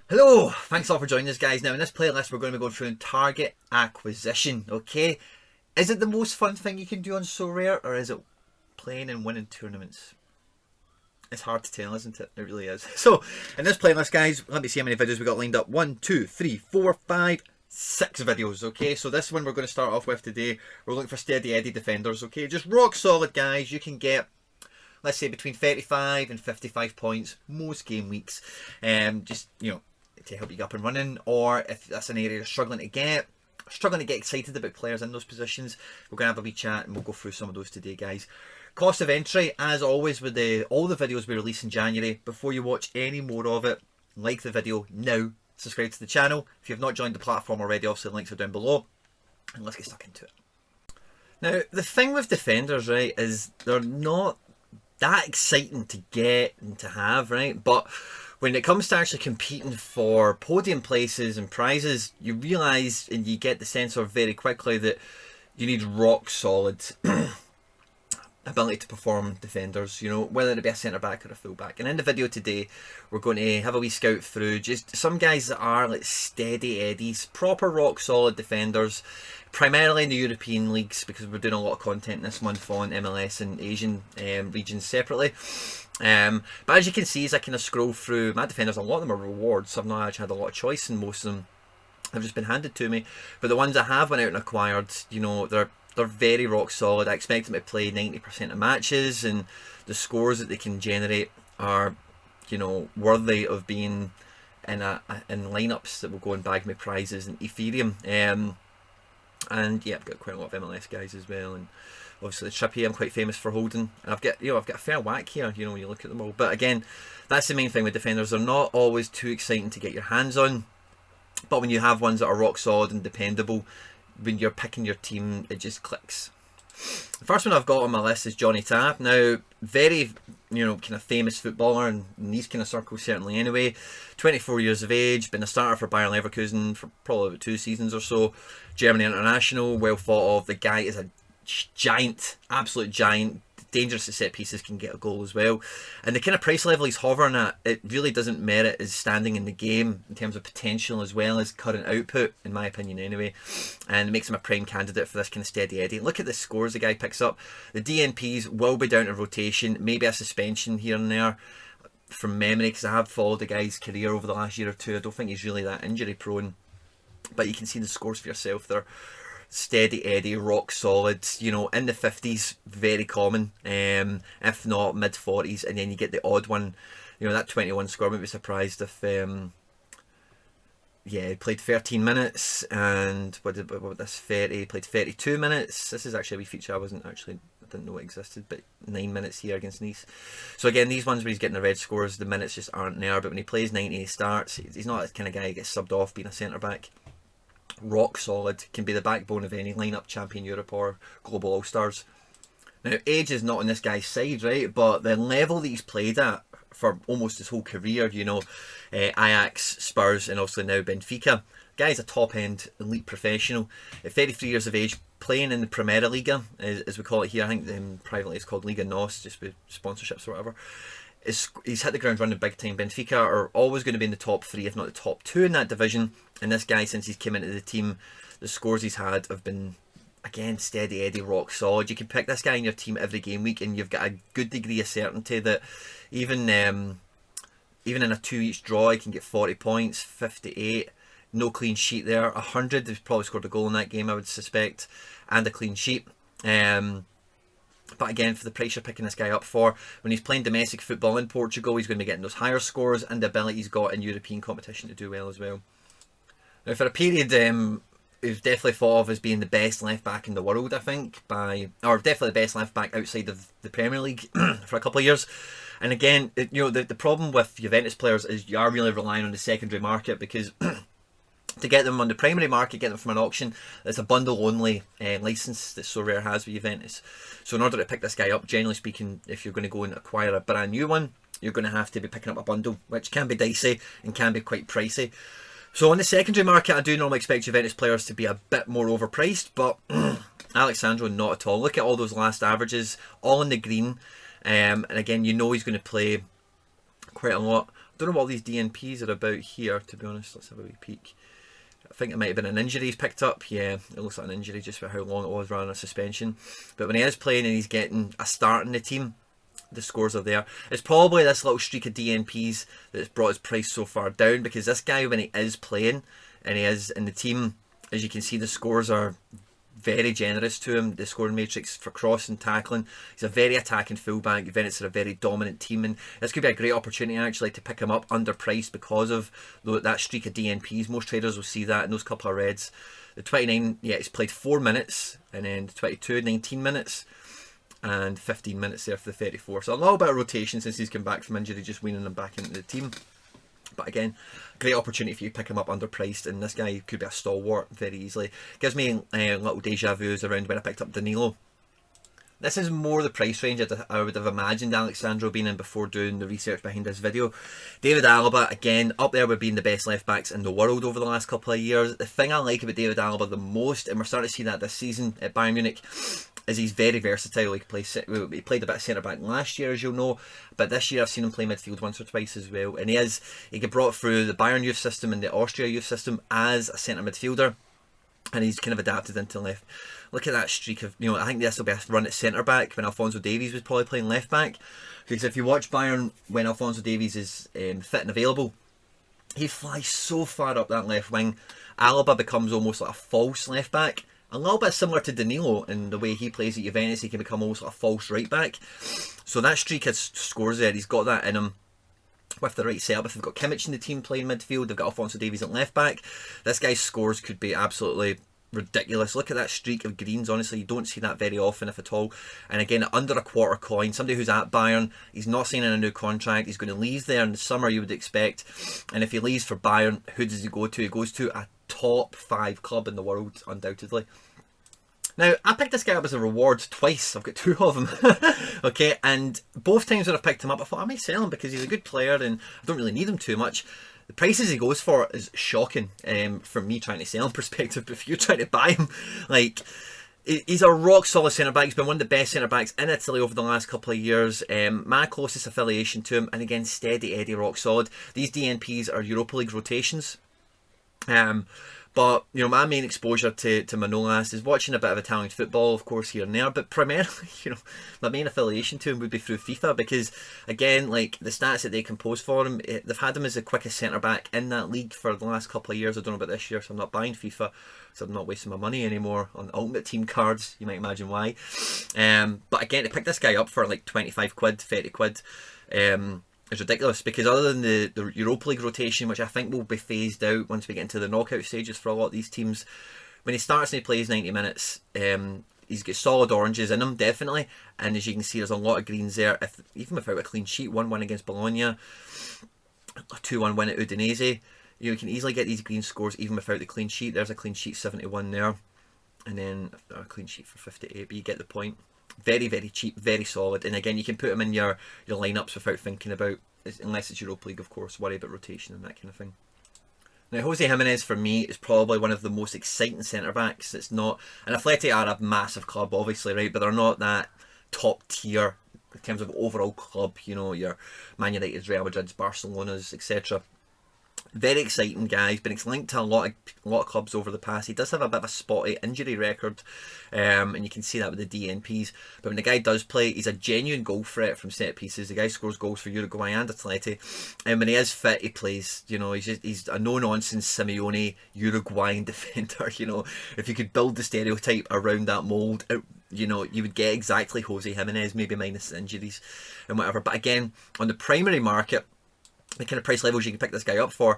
Hello, thanks a lot for joining us, guys. Now, in this playlist, we're going to be going through target acquisition, okay? Is it the most fun thing you can do on So Rare, or is it playing and winning tournaments? It's hard to tell, isn't it? It really is. So, in this playlist, guys, let me see how many videos we got lined up. 1, 2, 3, 4, 5, 6 videos, okay? So, this one we're going to start off with today. We're looking for Steady Eddie defenders, okay? Just rock solid, guys. You can get, let's say, between 35 and 55 points most game weeks. Just, to help you get up and running, or if that's an area you're struggling to get excited about players in those positions, we're going to have a wee chat and we'll go through some of those today, guys. Cost of entry, as always, with all the videos we release in January. Before you watch any more of it, like the video now, subscribe to the channel. If you've not joined the platform already, obviously the links are down below, and let's get stuck into it. Now, the thing with defenders, right, is they're not that exciting to get and to have, right? But when it comes to actually competing for podium places and prizes, you realise and you get the sense of very quickly that you need rock solid ability to perform defenders, whether it be a centre back or a full back. And in the video today, we're going to have a wee scout through just some guys that are like steady Eddies, proper rock solid defenders, primarily in the European leagues, because we're doing a lot of content this month on MLS and Asian regions separately. But as you can see, as I kind of scroll through my defenders, a lot of them are rewards. I've not actually had a lot of choice in most of them. They've just been handed to me. But the ones I have went out and acquired, they're very rock solid. I expect them to play 90% of matches, and the scores that they can generate are, worthy of being in lineups that will go and bag me prizes and Ethereum. And yeah, I've got quite a lot of MLS guys as well, and obviously the Trippier I'm quite famous for holding, and I've got a fair whack here, when you look at them all. But again, that's the main thing with defenders. They're not always too exciting to get your hands on, but when you have ones that are rock solid and dependable, when you're picking your team, it just clicks. The first one I've got on my list is Johnny Tapp. Now, very, kind of famous footballer in these kind of circles, certainly anyway. 24 years of age, been a starter for Bayer Leverkusen for probably about 2 seasons or so. Germany international, well thought of. The guy is a giant, absolute giant, dangerous at set pieces, can get a goal as well. And the kind of price level he's hovering at, it really doesn't merit his standing in the game in terms of potential as well as current output, in my opinion anyway. And it makes him a prime candidate for this kind of steady Eddie. Look at the scores the guy picks up. The DNPs will be down to rotation, maybe a suspension here and there from memory, because I have followed the guy's career over the last year or two. I don't think he's really that injury prone, but you can see the scores for yourself. They're steady Eddie, rock solid, in the 50s, very common, if not mid 40s, and then you get the odd one, that 21 score. I wouldn't be surprised if he played 13 minutes, and what this 30, played 32 minutes. This is actually a wee feature I didn't know it existed, but 9 minutes here against Nice. So again, these ones where he's getting the red scores, the minutes just aren't there, but when he plays 90, he starts. He's not the kind of guy who gets subbed off being a centre back. Rock solid, can be the backbone of any lineup, Champion Europe or Global All Stars. Now, age is not on this guy's side, right? But the level that he's played at for almost his whole career, Ajax, Spurs, and also now Benfica. Guy's a top end elite professional. At 33 years of age, playing in the Primera Liga, as we call it here. I think privately it's called Liga NOS, just with sponsorships or whatever. He's hit the ground running big time. Benfica are always going to be in the top 3, if not the top 2 in that division. And this guy, since he's come into the team, the scores he's had have been, again, steady Eddie, rock solid. You can pick this guy in your team every game week, and you've got a good degree of certainty that even in a 2 each draw, he can get 40 points, 58, no clean sheet there, 100. He's probably scored a goal in that game, I would suspect, and a clean sheet. But again, for the price you're picking this guy up for, when he's playing domestic football in Portugal, he's going to be getting those higher scores, and the ability he's got in European competition to do well as well. Now, for a period, he was definitely thought of as being the best left back in the world, I think, or definitely the best left back outside of the Premier League for a couple of years. And again, the problem with Juventus players is you are really relying on the secondary market, because to get them on the primary market, get them from an auction, it's a bundle only license that So Rare has with Juventus. So in order to pick this guy up, generally speaking, if you're going to go and acquire a brand new one, you're going to have to be picking up a bundle, which can be dicey and can be quite pricey. So on the secondary market, I do normally expect Juventus players to be a bit more overpriced, but Alex Sandro, not at all. Look at all those last averages, all in the green. And again, he's going to play quite a lot. don't know what these DNPs are about here, to be honest. Let's have a wee peek. I think it might have been an injury he's picked up. Yeah, it looks like an injury just for how long it was rather than a suspension. But when he is playing and he's getting a start in the team, the scores are there. It's probably this little streak of DNPs that's brought his price so far down, because this guy, when he is playing and he is in the team, as you can see, the scores are very generous to him. The scoring matrix for crossing, tackling. He's a very attacking fullback. Juventus are a very dominant team, and this could be a great opportunity actually to pick him up underpriced because of that streak of DNPs. Most traders will see that in those couple of reds. The 29, yeah, he's played 4 minutes, and then the 22, 19 minutes, and 15 minutes there for the 34. So a little bit of rotation since he's come back from injury, just weaning him back into the team. But again, great opportunity for you to pick him up underpriced, and this guy could be a stalwart very easily. Gives me little deja vus around when I picked up Danilo. This is more the price range I would have imagined Alex Sandro being in before doing the research behind this video. David Alaba, again, up there with being the best left backs in the world over the last couple of years. The thing I like about David Alaba the most, and we're starting to see that this season at Bayern Munich, is he's very versatile. He played a bit of centre back last year, as you'll know, but this year I've seen him play midfield once or twice as well. And he got brought through the Bayern youth system and the Austria youth system as a centre midfielder, and he's kind of adapted into left. Look at that streak of, I think this will be a run at centre back when Alphonso Davies was probably playing left back. Because if you watch Bayern when Alphonso Davies is fit and available, he flies so far up that left wing. Alaba becomes almost like a false left back. A little bit similar to Danilo in the way he plays at Juventus. He can become almost like a false right back. So that streak has scores there. He's got that in him with the right setup. If they've got Kimmich in the team playing midfield, they've got Alphonso Davies at left back. This guy's scores could be absolutely ridiculous. Look at that streak of greens. Honestly, you don't see that very often, if at all. And again, under a quarter coin, somebody who's at Bayern, he's not signing a new contract, he's going to leave there in the summer, you would expect. And if he leaves for Bayern, who does he go to? He goes to a top 5 club in the world, undoubtedly. Now, I picked this guy up as a reward twice. I've got 2 of them. Okay, and both times that I've picked him up, I thought I might sell him because he's a good player and I don't really need him too much. The prices he goes for is shocking from me trying to sell him perspective, but if you're trying to buy him, like, he's a rock solid centre back. He's been one of the best centre backs in Italy over the last couple of years. My closest affiliation to him, and again, steady Eddie, rock solid. These DNPs are Europa League rotations. But, my main exposure to Manolas is watching a bit of Italian football, of course, here and there. But primarily, my main affiliation to him would be through FIFA because, again, like, the stats that they can post for him, they've had him as the quickest centre-back in that league for the last couple of years. I don't know about this year, so I'm not buying FIFA. So I'm not wasting my money anymore on Ultimate Team cards. You might imagine why. But, again, to pick this guy up for, like, 25 quid, 30 quid, it's ridiculous because other than the Europa League rotation, which I think will be phased out once we get into the knockout stages for a lot of these teams, when he starts and he plays 90 minutes, he's got solid oranges in him, definitely. And as you can see, there's a lot of greens there. Even without a clean sheet, 1-1 against Bologna, a 2-1 win at Udinese, you can easily get these green scores even without the clean sheet. There's a clean sheet, 71 there, and then a clean sheet for 58, but you get the point. Very, very cheap, very solid. And again, you can put him in your lineups without thinking about, unless it's Europa League, of course, worry about rotation and that kind of thing. Now, Jose Jimenez, for me, is probably one of the most exciting centre-backs. It's not... And Athletic are a massive club, obviously, right? But they're not that top tier in terms of overall club, your Man United's, Real Madrid's, Barcelona's, etc. Very exciting guy. He's been linked to a lot of clubs over the past. He does have a bit of a spotty injury record, and you can see that with the DNPs. But when the guy does play, he's a genuine goal threat from set pieces. The guy scores goals for Uruguay and Atleti, and when he is fit, he plays. He's a no-nonsense Simeone Uruguayan defender. If you could build the stereotype around that mould, you would get exactly Jose Jimenez, maybe minus the injuries and whatever. But again, on the primary market, the kind of price levels you can pick this guy up for,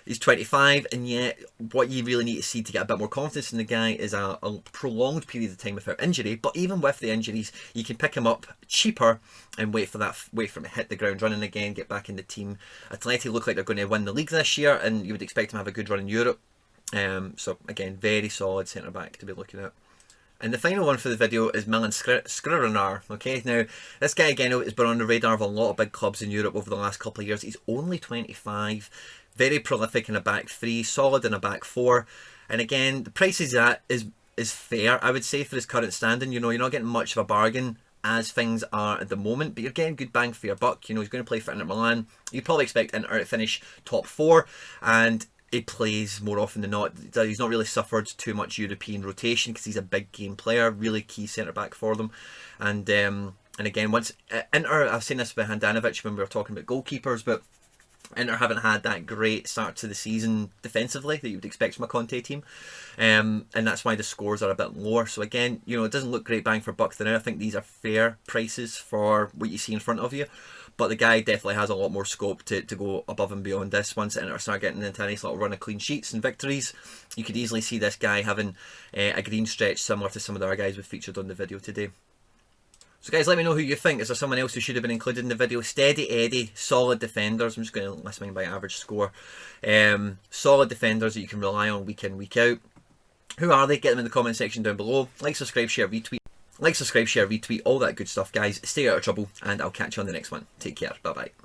he's 25, and yet what you really need to see to get a bit more confidence in the guy is a prolonged period of time without injury. But even with the injuries, you can pick him up cheaper and wait for him to hit the ground running again, get back in the team. Atleti look like they're going to win the league this year, and you would expect him to have a good run in Europe. So again, very solid centre back to be looking at. And the final one for the video is Milan Skriniar. Okay, now this guy again has been on the radar of a lot of big clubs in Europe over the last couple of years. He's only 25, very prolific in a back 3, solid in a back 4, and again the price he's at is fair, I would say, for his current standing. You're not getting much of a bargain as things are at the moment, but you're getting good bang for your buck. You know, he's going to play for Inter Milan. You'd probably expect Inter to finish top 4, and he plays more often than not. He's not really suffered too much European rotation because he's a big game player, really key centre back for them. And again, once Inter, I've seen this with Handanovic when we were talking about goalkeepers, but Inter haven't had that great start to the season defensively that you would expect from a Conte team, and that's why the scores are a bit lower. So again, you know, it doesn't look great bang for buck there. I think these are fair prices for what you see in front of you, but the guy definitely has a lot more scope to go above and beyond this. Once Inter start getting into a nice little run of clean sheets and victories, you could easily see this guy having a green stretch similar to some of the other guys we've featured on the video today. So guys, let me know who you think. Is there someone else who should have been included in the video? Steady Eddie, solid defenders. I'm just going to list mine by average score. Solid defenders that you can rely on week in, week out. Who are they? Get them in the comment section down below. Like, subscribe, share, retweet. Like, subscribe, share, retweet, all that good stuff, guys. Stay out of trouble, and I'll catch you on the next one. Take care. Bye-bye.